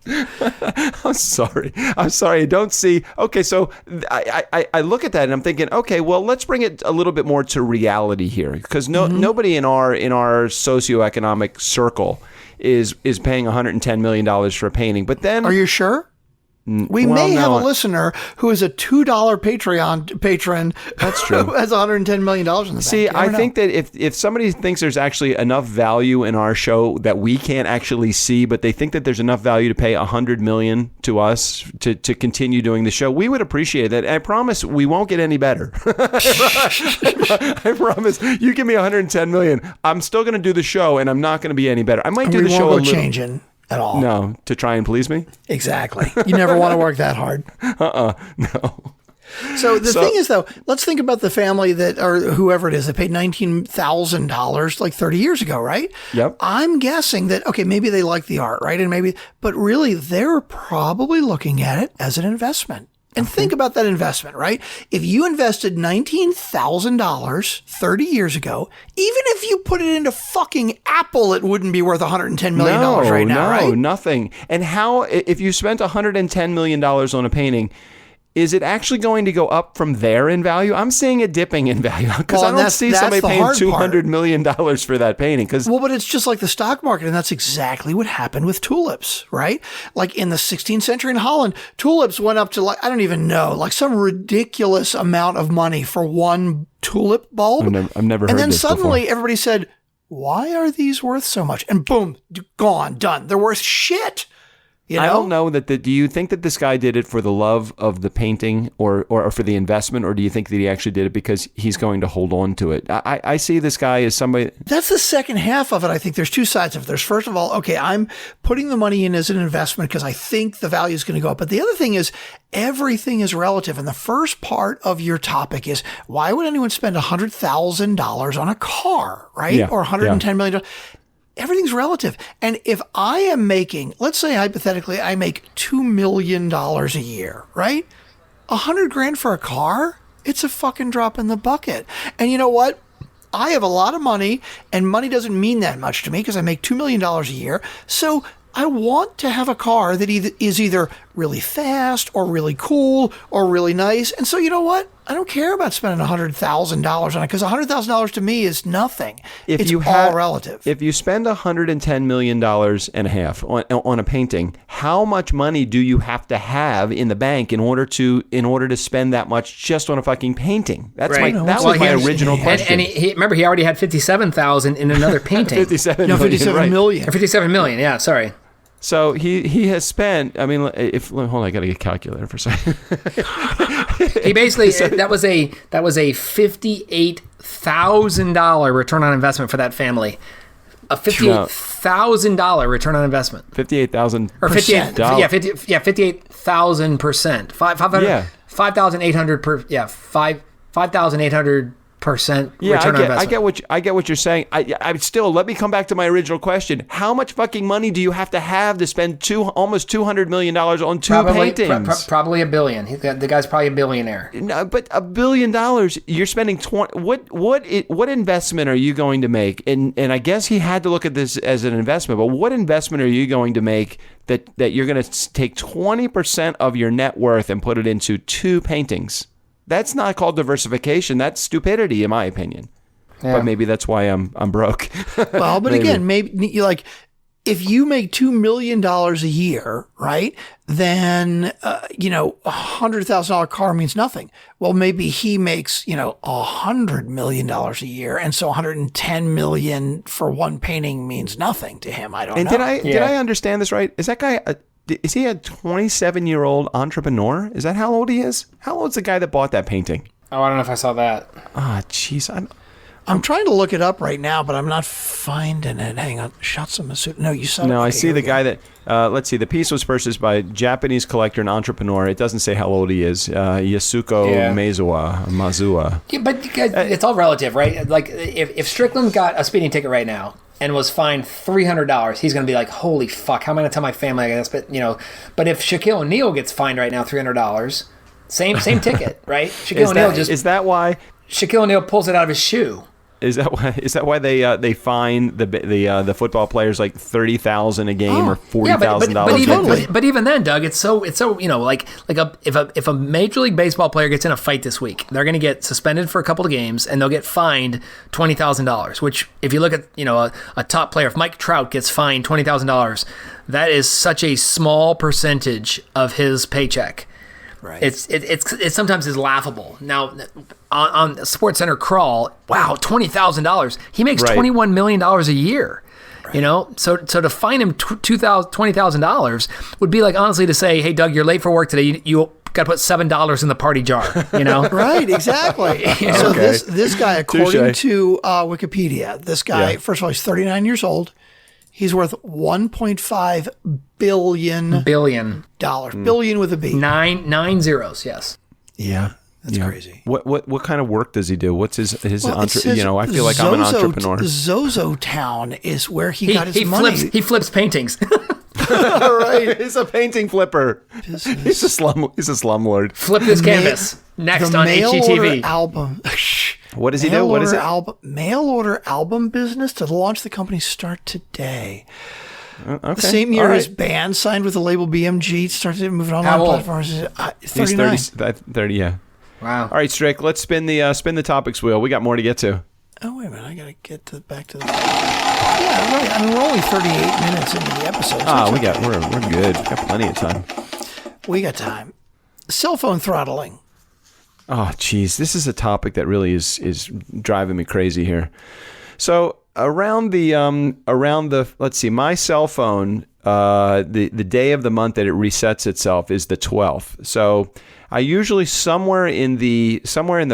I'm sorry. I don't see. Okay, so I look at that and I'm thinking, okay, well, let's bring it a little bit more to reality here, because nobody in our socioeconomic circle is paying $110 million for a painting. But then, are you sure? We may have a listener who is a $2 Patreon patron. That's true. Who has $110 million in the See, bank. I think that if somebody thinks there's actually enough value in our show that we can't actually see, but they think that there's enough value to pay $100 million to us to continue doing the show, we would appreciate that. I promise we won't get any better. I promise. You give me $110 million, I'm still going to do the show, and I'm not going to be any better. I might do the show a little. Changing at all. No, to try and please me? Exactly. You never want to work that hard. No. So the thing is, though, let's think about the family or whoever it is that paid $19,000 like 30 years ago, right? Yep. I'm guessing that, okay, maybe they like the art, right? But really they're probably looking at it as an investment. And think about that investment, right? If you invested $19,000 30 years ago, even if you put it into fucking Apple, it wouldn't be worth $110 million right now, right? No, nothing. And if you spent $110 million on a painting, is it actually going to go up from there in value? I'm seeing it dipping in value because I don't see somebody paying $200 million for that painting. But it's just like the stock market, and that's exactly what happened with tulips, right? Like in the 16th century in Holland, tulips went up to I don't even know, like some ridiculous amount of money for one tulip bulb. I've never heard And then this suddenly before. Everybody said, why are these worth so much? And boom, gone, done. They're worth shit. You know? I don't know do you think that this guy did it for the love of the painting or for the investment, or do you think that he actually did it because he's going to hold on to it? I see this guy as somebody. That's the second half of it. I think there's two sides of it. There's, first of all, okay, I'm putting the money in as an investment because I think the value is going to go up. But the other thing is everything is relative. And the first part of your topic is, why would anyone spend $100,000 on a car, right? Yeah, or $110 million? Everything's relative. And if I am making, let's say hypothetically, I make $2 million a year, right? $100,000 for a car? It's a fucking drop in the bucket. And you know what? I have a lot of money, and money doesn't mean that much to me because I make $2 million a year. So I want to have a car that is either really fast or really cool or really nice. And so you know what? I don't care about spending $100,000 on it because $100,000 to me is nothing. It's all relative. If you spend $110 million and a half on a painting, how much money do you have to have in the bank in order to spend that much just on a fucking painting? That's right. That was my original question. And he remember, he already had $57,000 in another painting. $57 million. Or $57 million. Yeah, sorry. So he has spent. I mean, hold on, I got to get a calculator for a second. He basically that was a $58,000 return on investment for that family. A $58,000 return on investment. 58,000 or 58. Yeah, 58,000%. 5,800 per. Yeah, 5,800 Yeah, return on investment. I get what you're saying. I still, let me come back to my original question. How much fucking money do you have to spend almost $200 million on two paintings? Probably $1 billion. The guy's probably a billionaire. No, but $1 billion, you're spending what investment are you going to make? And I guess he had to look at this as an investment, but what investment are you going to make that you're going to take 20% of your net worth and put it into two paintings? That's not called diversification. That's stupidity, in my opinion. Yeah. But maybe that's why I'm broke. Well, but again, maybe like if you make $2 million a year, right? Then $100,000 car means nothing. Well, maybe he makes $100 million a year, and so $110 million for one painting means nothing to him. I don't know. Did I understand this right? Is that guy? Is he a 27-year-old entrepreneur? Is that how old he is? How old's the guy that bought that painting? Oh, I don't know if I saw that. Ah, jeez. I'm trying to look it up right now, but I'm not finding it. Hang on. Shots of Masuda. No, you saw it. No, I see the guy that, let's see, the piece was purchased by a Japanese collector and entrepreneur. It doesn't say how old he is. Yasuko Mazua. Yeah, but it's all relative, right? Like, if Strickland got a speeding ticket right now, and was fined $300, he's going to be like, holy fuck, how am I going to tell my family I guess? But if Shaquille O'Neal gets fined right now $300, same ticket, right? Shaquille O'Neal is that why Shaquille O'Neal pulls it out of his shoe? Is that why they fine the football players like $30,000 a game or $40,000? But even then, Doug, it's so if a Major League Baseball player gets in a fight this week, they're going to get suspended for a couple of games and they'll get fined $20,000. Which, if you look at a top player, if Mike Trout gets fined $20,000, that is such a small percentage of his paycheck. Right. It's sometimes is laughable. Now on SportsCenter Crawl, wow, $20,000. He makes $21 million a year. Right. So to fine him $20,000 would be like honestly to say, hey Doug, you're late for work today. You got to put $7 in the party jar. Right, exactly. So this guy, according to Wikipedia, this guy, first of all, he's 39 years old. He's worth $1.5 billion. Billion with a B. Nine zeros, yes. Yeah, that's crazy. What kind of work does he do? What's his I feel like I'm an entrepreneur. Zozo Town is where he got his money. He flips paintings. Right, he's a painting flipper. He's a slumlord. Flip this canvas. Next on HGTV. Album. What does he do? What is it? Mail order album business to launch the company start today. Okay. The same year his band signed with the label BMG, started moving online platforms. 39. He's 30, yeah. Wow. All right, Strick, let's spin the topics wheel. We got more to get to. Oh, wait a minute. I got to get back to the... Yeah, right. I mean, we're only 38 minutes into the episode. So we're good. We've got plenty of time. We got time. Cell phone throttling. Oh, geez. This is a topic that really is driving me crazy here. So around the let's see, my cell phone, the day of the month that it resets itself is the 12th. So I usually somewhere in the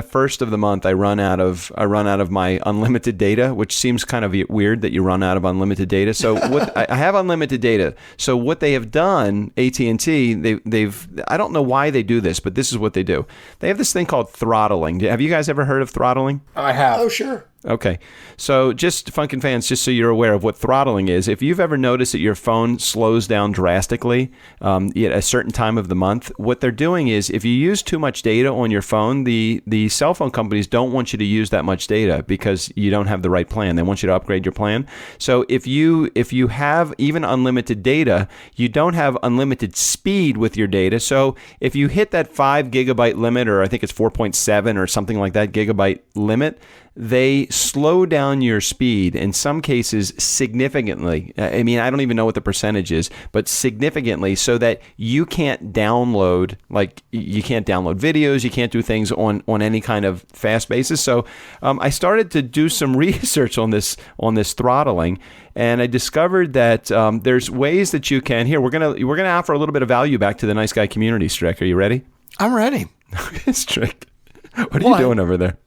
first of the month I run out of my unlimited data, which seems kind of weird that you run out of unlimited data. So I have unlimited data. So what they have done, AT&T, they've I don't know why they do this, but this is what they do. They have this thing called throttling. Have you guys ever heard of throttling? I have. Oh, sure. Okay. So just FunkNfans, just so you're aware of what throttling is, if you've ever noticed that your phone slows down drastically at a certain time of the month, what they're doing is if you use too much data on your phone, the cell phone companies don't want you to use that much data because you don't have the right plan. They want you to upgrade your plan. So if you have even unlimited data, you don't have unlimited speed with your data. So if you hit that 5 gigabyte limit, or I think it's 4.7 or something like that gigabyte limit, they slow down your speed in some cases significantly. I mean, I don't even know what the percentage is, but significantly, so that you can't download, videos, you can't do things on any kind of fast basis. So I started to do some research on this throttling, and I discovered that there's ways that you can. Here, we're gonna offer a little bit of value back to the Nice Guy community. Strick, are you ready? I'm ready. Strick, what are you doing over there?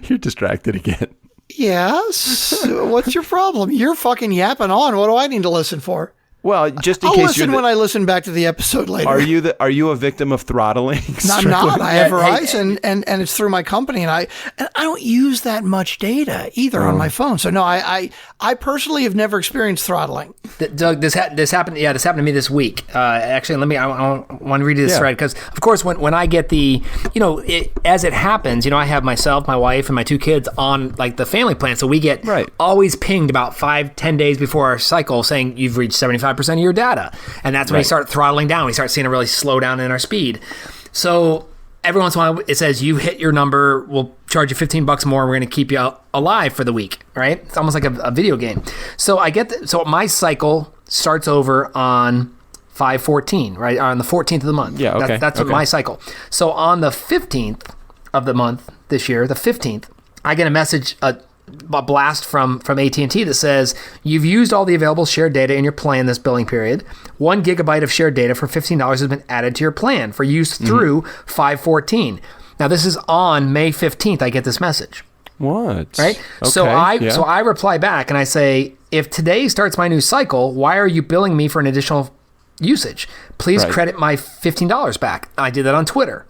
You're distracted again. Yes. What's your problem? You're fucking yapping on. What do I need to listen for? Well, just in I'll case listen when I listen back to the episode later. Are you a victim of throttling? No, I'm not. I have Verizon, and it's through my company, and I don't use that much data either on my phone. So no, I personally have never experienced throttling. Doug, this happened. Yeah, this happened to me this week. Actually, I want to read you this thread because, of course, when I get the, as it happens, I have myself, my wife, and my 2 kids on like the family plan, so we get always pinged about 5-10 days before our cycle saying you've reached 75% of your data, and that's when we start throttling down. We start seeing a really slow down in our speed. So every once in a while, it says you hit your number, we'll charge you $15 more, and we're going to keep you alive for the week, right? It's almost like a video game. So so my cycle starts over on 5/14, right? On the 14th of the month. Yeah, okay. That's my cycle. So on the 15th of the month this year, the 15th, I get a message, a blast from AT&T that says, you've used all the available shared data in your plan this billing period. 1 gigabyte of shared data for $15 has been added to your plan for use through 5/14. Now, this is on May 15th. I get this message. What? Right? Okay, So I reply back and I say, if today starts my new cycle, why are you billing me for an additional usage? Please credit my $15 back. I did that on Twitter.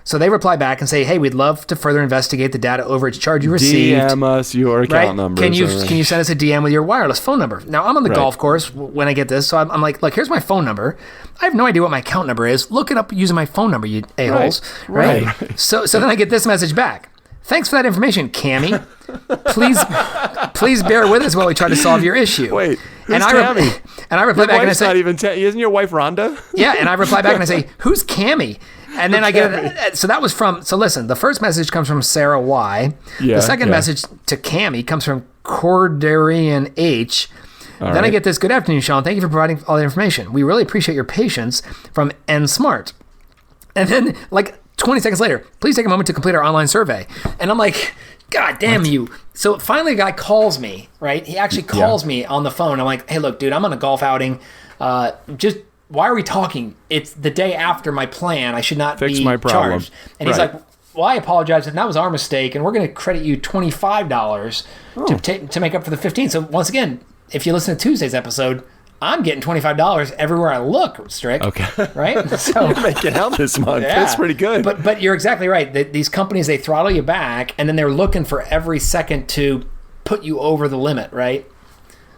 So they reply back and say, hey, we'd love to further investigate the data overage charge you received. DM us your account number. Can you send us a DM with your wireless phone number? Now, I'm on the golf course when I get this, so I'm like, look, here's my phone number. I have no idea what my account number is. Look it up using my phone number, you a-holes. Right. So then I get this message back. Thanks for that information, Cammie. Please bear with us while we try to solve your issue. Wait, who's Cammie? And I reply back and I say, not even isn't your wife Rhonda? Yeah, and I reply back and I say, who's Cammie? And then I get so that was from. So listen, the first message comes from Sarah Y. The second message to Cammie comes from Cordarian H. Then I get this. Good afternoon, Sean. Thank you for providing all the information. We really appreciate your patience from N Smart. And then like 20 seconds later, please take a moment to complete our online survey. And I'm like, God damn you. So finally a guy calls me, right? He actually calls me on the phone. I'm like, hey, look, dude, I'm on a golf outing. Why are we talking? It's the day after my plan. I should not Fix be my problem. charged. And he's like, well, I apologize. And that was our mistake. And we're going to credit you $25 to make up for the $15. So once again, if you listen to Tuesday's episode, I'm getting $25 everywhere I look, Strick. Okay. Right? So you're making out this month. That's pretty good. But you're exactly right. These companies, they throttle you back, and then they're looking for every second to put you over the limit, right?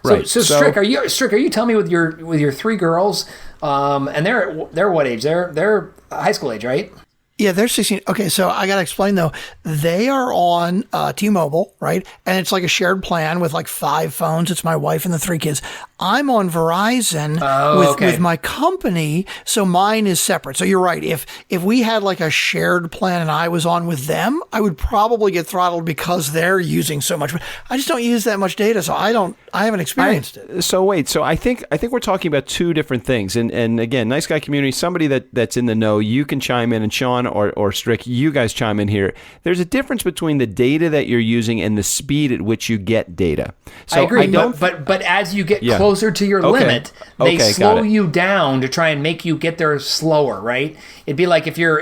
So Strick, are you telling me with your 3 girls, and they're what age? They're high school age, right? Yeah, they're 16. Okay, so I got to explain, though. They are on T-Mobile, right? And it's like a shared plan with like 5 phones. It's my wife and the 3 kids. I'm on Verizon with my company, so mine is separate. So you're right. If we had like a shared plan and I was on with them, I would probably get throttled because they're using so much. But I just don't use that much data, so I haven't experienced it. So wait, so I think we're talking about 2 different things. And again, Nice Guy community, somebody that's in the know, you can chime in, and Sean or Strick, you guys chime in here. There's a difference between the data that you're using and the speed at which you get data. So I agree, but as you get closer to your limit, they slow you down to try and make you get there slower, right? It'd be like if you're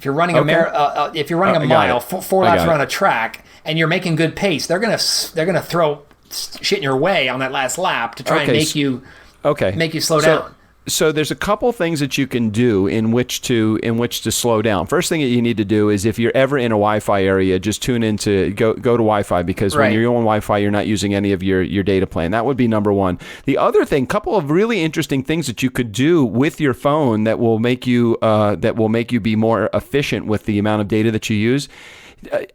running a mile, 4 laps around a track, and you're making good pace, they're gonna throw shit in your way on that last lap to try and make you slow down. So there's a couple things that you can do in which to slow down. First thing that you need to do is if you're ever in a Wi-Fi area, just tune in to go to Wi-Fi, because when you're on Wi-Fi, you're not using any of your data plan. That would be number one. The other thing, couple of really interesting things that you could do with your phone that will make you be more efficient with the amount of data that you use.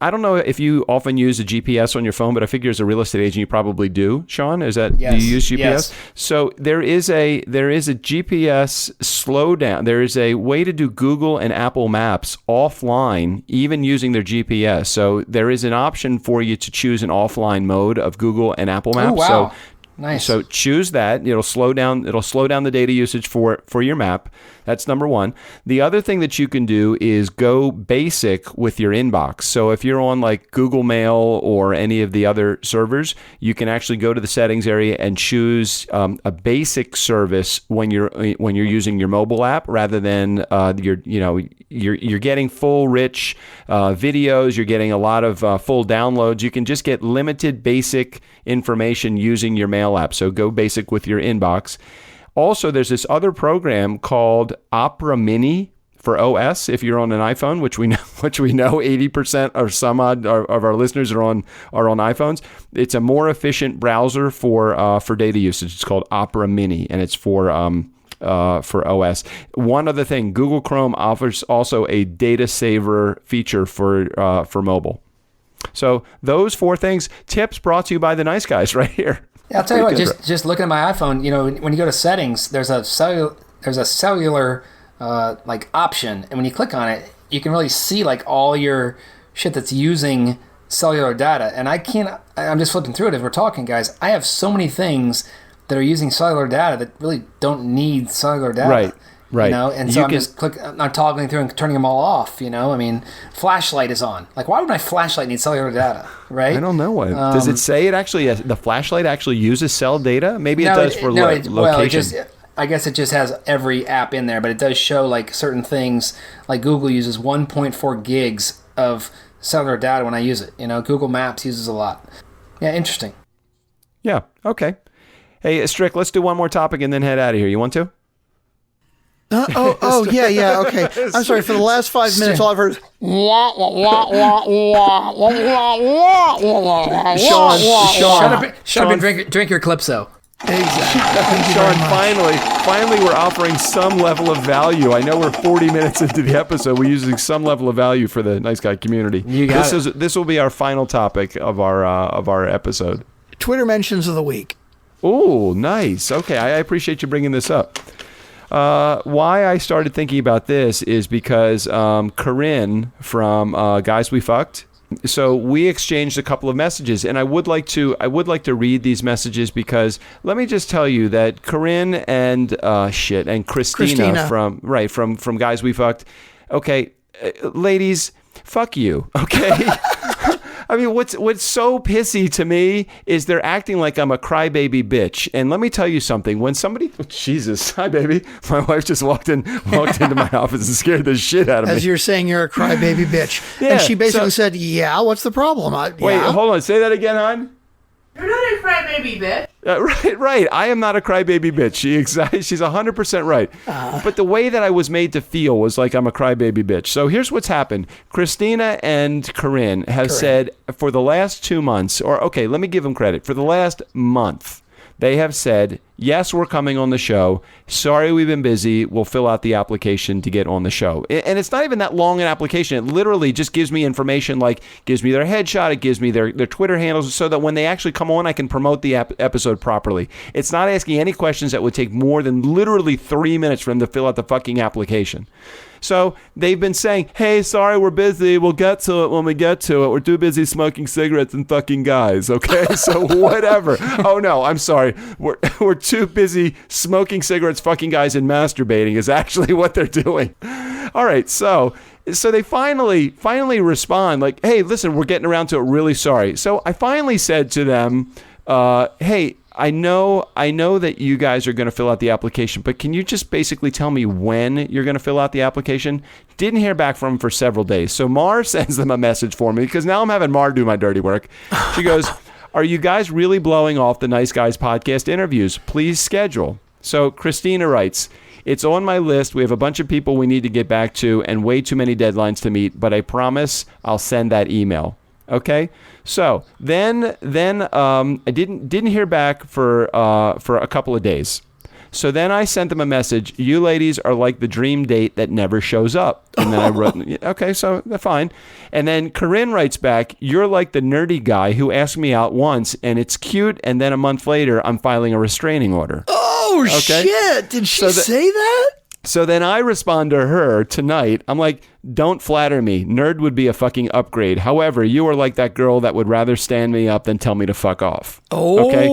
I don't know if you often use a GPS on your phone, but I figure as a real estate agent, you probably do. Sean, do you use GPS? Yes. So there is a GPS slowdown. There is a way to do Google and Apple Maps offline, even using their GPS. So there is an option for you to choose an offline mode of Google and Apple Maps. Oh, wow. Nice. So choose that. It'll slow down the data usage for your map. That's number one. The other thing that you can do is go basic with your inbox. So if you're on like Google Mail or any of the other servers, you can actually go to the settings area and choose a basic service when you're using your mobile app, rather than you're getting full rich videos. You're getting a lot of full downloads. You can just get limited basic information using your mail app. So go basic with your inbox. Also, there's this other program called Opera Mini for OS, if you're on an iPhone, which we know 80% or some odd of our listeners are on iPhones. It's a more efficient browser for data usage. It's called Opera Mini, and it's for OS. One other thing, Google Chrome offers also a data saver feature for mobile. So those 4 things, tips brought to you by the Nice Guys right here. Yeah, I'll tell you what, just looking at my iPhone, when you go to settings, there's a cellular like option, and when you click on it, you can really see like all your shit that's using cellular data. And I'm just flipping through it as we're talking, guys. I have so many things that are using cellular data that really don't need cellular data. Right. And so I'm toggling through and turning them all off. I mean, flashlight is on. Like, why would my flashlight need cellular data? Right? I don't know why. Does it say it actually? The flashlight actually uses cell data? Maybe it does for location. Well, I guess it just has every app in there, but it does show like certain things. Like Google uses 1.4 gigs of cellular data when I use it. Google Maps uses a lot. Yeah, interesting. Yeah. Okay. Hey, Strick, let's do one more topic and then head out of here. You want to? Yeah, okay. I'm sorry, for the last 5 minutes, all I've heard is Sean. Shut up and drink your Calypso. Exactly. Sean, finally we're offering some level of value. I know we're 40 minutes into the episode. We're using some level of value for the Nice Guy community. This will be our final topic of our episode. Twitter mentions of the week. Oh, nice. Okay, I appreciate you bringing this up. Why I started thinking about this is because Corinne from Guys We Fucked. So we exchanged a couple of messages, and I would like to read these messages because let me just tell you that Corinne and Christina from Guys We Fucked. Okay, ladies, fuck you. Okay. I mean, what's so pissy to me is they're acting like I'm a crybaby bitch. And let me tell you something. When somebody, Jesus, hi baby, my wife just walked into my office and scared the shit out of me. As you're saying, you're a crybaby bitch, yeah, and she basically said, "Yeah, what's the problem?" Wait, hold on, say that again, hon. You're not a crybaby bitch. Right. I am not a crybaby bitch. She's 100% right. But the way that I was made to feel was like I'm a crybaby bitch. So here's what's happened. Christina and Corinne have said for the last 2 months, or okay, let me give them credit. For the last month, they have said, yes, we're coming on the show. Sorry, we've been busy. We'll fill out the application to get on the show. And it's not even that long an application. It literally just gives me information, like gives me their headshot. It gives me their Twitter handles so that when they actually come on, I can promote the episode properly. It's not asking any questions that would take more than literally 3 minutes for them to fill out the fucking application. So they've been saying, hey, sorry, we're busy. We'll get to it when we get to it. We're too busy smoking cigarettes and fucking guys, okay? So whatever. Oh, no, I'm sorry. We're too busy smoking cigarettes, fucking guys, and masturbating is actually what they're doing. All right, so they finally respond like, hey, listen, we're getting around to it. Really sorry. So I finally said to them, hey, I know that you guys are going to fill out the application, but can you just basically tell me when you're going to fill out the application? Didn't hear back from them for several days. So Mar sends them a message for me because now I'm having Mar do my dirty work. She goes, are you guys really blowing off the Nice Guys podcast interviews? Please schedule. So Christina writes, it's on my list. We have a bunch of people we need to get back to and way too many deadlines to meet, but I promise I'll send that email. Okay, so then I didn't hear back for a couple of days. So then I sent them a message. You ladies are like the dream date that never shows up. And then I wrote, okay, so fine. And then Corinne writes back, you're like the nerdy guy who asked me out once, and it's cute. And then a month later, I'm filing a restraining order. Oh, okay? Shit! Did she say that? So then I respond to her tonight. I'm like, don't flatter me. Nerd would be a fucking upgrade. However, you are like that girl that would rather stand me up than tell me to fuck off. Oh, okay?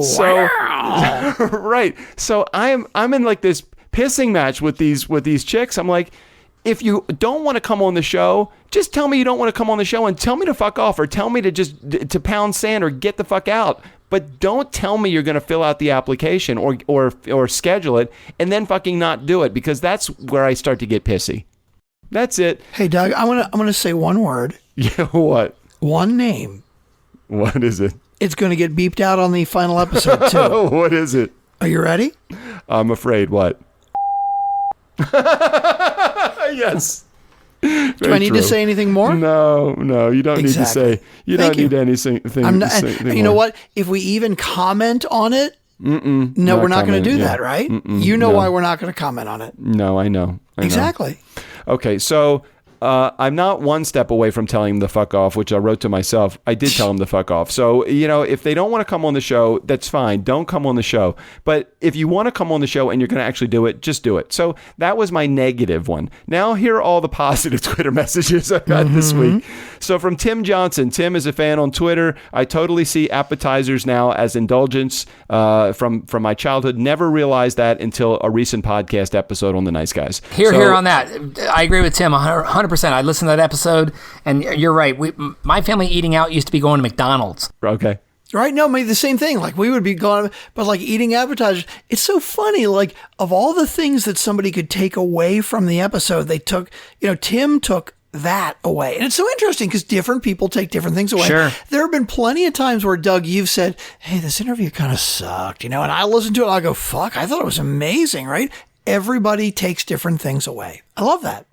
So, wow. Right. So I'm in like this pissing match with these chicks. I'm like, if you don't want to come on the show, just tell me you don't want to come on the show and tell me to fuck off or tell me to pound sand or get the fuck out. But don't tell me you're going to fill out the application or schedule it and then fucking not do it, because that's where I start to get pissy. That's it. Hey, Doug, I'm gonna say one word. Yeah, what? One name. What is it? It's going to get beeped out on the final episode too. What is it? Are you ready? I'm afraid. What? Yes. Do I need to say anything more? No, you don't need to say. You Thank don't need anything. You know what? If we even comment on it, we're not going to do that, right? You know why we're not going to comment on it. No, I know. Exactly. Okay, so I'm not one step away from telling him to fuck off, which I wrote to myself. I did tell him to fuck off. So, if they don't want to come on the show, that's fine. Don't come on the show. But if you want to come on the show and you're going to actually do it, just do it. So that was my negative one. Now, here are all the positive Twitter messages I got this week. So from Tim Johnson. Tim is a fan on Twitter. I totally see appetizers now as indulgence from my childhood. Never realized that until a recent podcast episode on the Nice Guys. Here on that. I agree with Tim 100%. I listened to that episode, and you're right. My family eating out used to be going to McDonald's. Okay. Right? No, maybe the same thing. Like we would be going, but like eating appetizers. It's so funny. Like of all the things that somebody could take away from the episode, they took, Tim took that away. And it's so interesting because different people take different things away. Sure. There have been plenty of times where, Doug, you've said, hey, this interview kind of sucked, and I listen to it and I go, fuck, I thought it was amazing, right? Everybody takes different things away. I love that.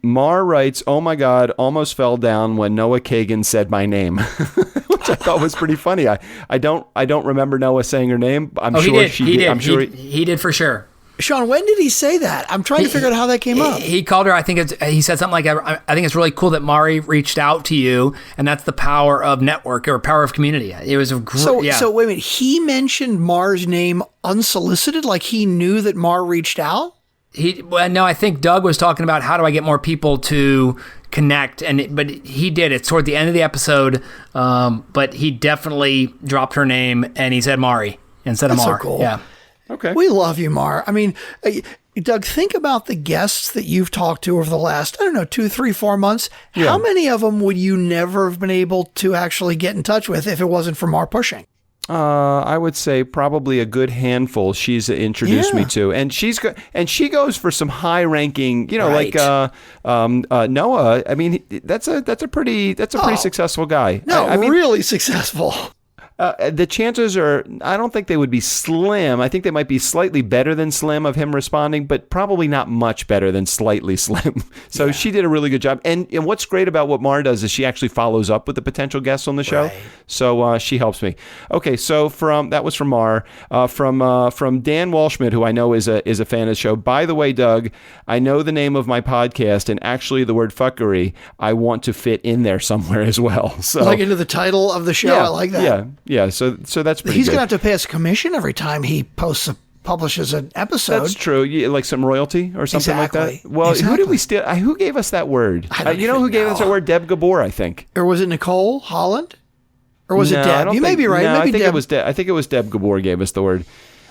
Mar writes, oh my God, almost fell down when Noah Kagan said my name, which I thought was pretty funny. I don't remember Noah saying her name. I'm sure she did. I'm sure he did for sure. Sean, when did he say that? I'm trying to figure out how that came up. He called her. I think he said something like, I think it's really cool that Mari reached out to you, and that's the power of network or power of community. It was a great. So wait a minute. He mentioned Mar's name unsolicited, like he knew that Mar reached out? No, I think Doug was talking about how do I get more people to connect, but he did it toward the end of the episode. But he definitely dropped her name, and he said Mari instead of Mar. So cool. Yeah. Okay. We love you, Mar. I mean, Doug, think about the guests that you've talked to over the last, 2, 3, 4 months. Yeah. How many of them would you never have been able to actually get in touch with if it wasn't for Mar pushing? I would say probably a good handful she's introduced me to, and she goes for some high ranking, right. like Noah. I mean, that's a pretty successful guy. No, I mean, really successful. The chances are, I don't think they would be slim. I think they might be slightly better than slim of him responding, but probably not much better than slightly slim. So she did a really good job. And what's great about what Mar does is she actually follows up with the potential guests on the show. Right. So she helps me. Okay, so that was from Mar. From Dan Walshmid, who I know is a fan of the show. By the way, Doug, I know the name of my podcast, and actually the word fuckery I want to fit in there somewhere as well. So like into the title of the show. I like that. Yeah, so that's pretty He's good. going to have to pay us a commission every time he publishes an episode. That's true. Like some royalty or something like that. Well, exactly. Who did we steal? Who gave us that word? Who gave us that word? Deb Gabor, I think. Or was it Nicole Holland? Or was it Deb? You may be right. No, Maybe I think it was Deb Gabor gave us the word.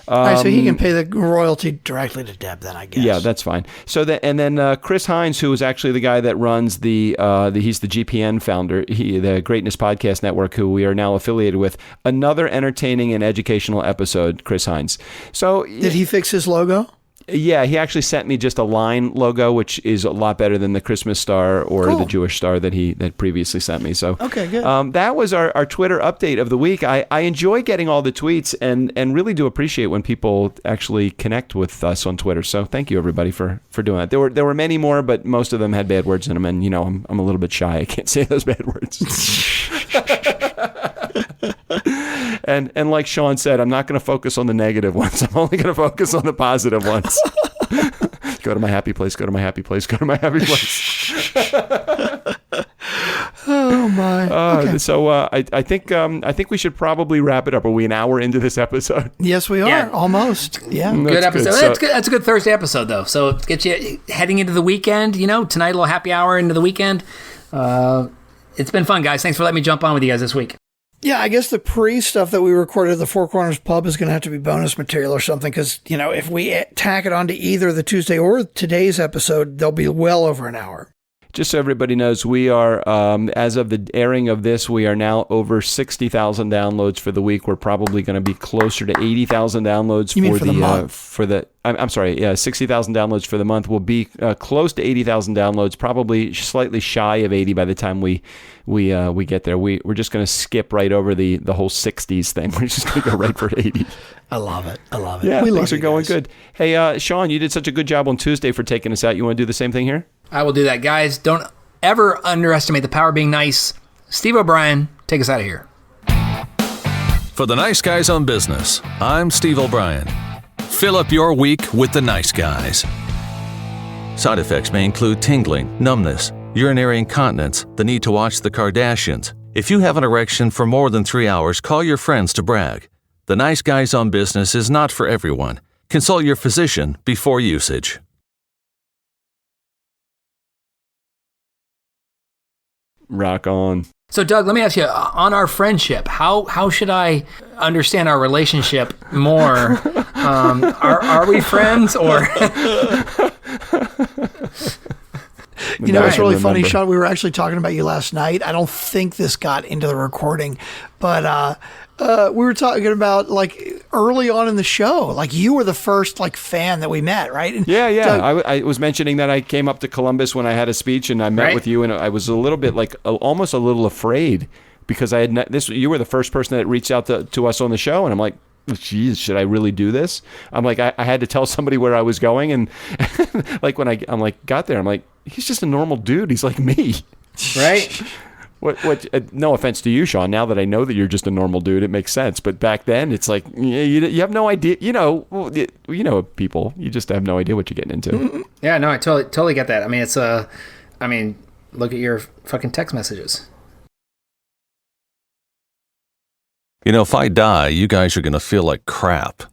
All right, so he can pay the royalty directly to Deb then, I guess. Yeah, that's fine. So then Chris Hines, who is actually the guy that runs he's the GPN founder, the Greatness Podcast Network, who we are now affiliated with. Another entertaining and educational episode, Chris Hines. So did he fix his logo? Yeah, he actually sent me just a line logo, which is a lot better than the Christmas star or the Jewish star that previously sent me. So okay, good. That was our Twitter update of the week. I enjoy getting all the tweets and really do appreciate when people actually connect with us on Twitter. So thank you everybody for doing that. There were many more, but most of them had bad words in them, and I'm a little bit shy. I can't say those bad words. And like Sean said, I'm not going to focus on the negative ones. I'm only going to focus on the positive ones. Go to my happy place. Go to my happy place. Go to my happy place. Oh my! Okay. So I think we should probably wrap it up. Are we an hour into this episode? Yes, we are. Yeah. Almost. Yeah. Good episode. That's good. That's a good Thursday episode, though. So it gets you heading into the weekend. Tonight, a little happy hour into the weekend. It's been fun, guys. Thanks for letting me jump on with you guys this week. Yeah, I guess the pre-stuff that we recorded at the Four Corners Pub is going to have to be bonus material or something because, if we tack it onto either the Tuesday or today's episode, they'll be well over an hour. just so everybody knows, we are, as of the airing of this, we are now over 60,000 downloads for the week. We're probably going to be closer to 80,000 downloads for the month? I'm sorry, yeah, 60,000 downloads for the month. We'll be close to 80,000 downloads, probably slightly shy of 80 by the time we get there. We're just going to skip right over the whole 60s thing. We're just going to go right for 80. I love it. Yeah, we things are going guys. good. Hey, Sean, you did such a good job on Tuesday for taking us out. You want to do the same thing here? I will do that, guys. Don't ever underestimate the power of being nice. Steve O'Brien, take us out of here. For the Nice Guys on Business, I'm Steve O'Brien. Fill up your week with the Nice Guys. Side effects may include tingling, numbness, urinary incontinence, the need to watch the Kardashians. If you have an erection for more than 3 hours, call your friends to brag. The Nice Guys on Business is not for everyone. Consult your physician before usage. Rock on. So, Doug, let me ask you, on our friendship, how should I understand our relationship more? Are we friends or... You know, it's really funny, Sean. We were actually talking about you last night. I don't think this got into the recording, but we were talking about like early on in the show, like you were the first like fan that we met, right? And Yeah. Doug, I was mentioning that I came up to Columbus when I had a speech, and I met with you, and I was a little bit like almost a little afraid because I had you were the first person that reached out to us on the show, and I'm like, geez, should I really do this? I'm like, I had to tell somebody where I was going, and like when I'm like got there, I'm like, he's just a normal dude. He's like me, Right? What? No offense to you, Sean. Now that I know that you're just a normal dude, it makes sense. But back then, it's like you have no idea. You know, people. You just have no idea what you're getting into. Yeah, no, I totally get that. I mean, look at your fucking text messages. You know, if I die, you guys are going to feel like crap.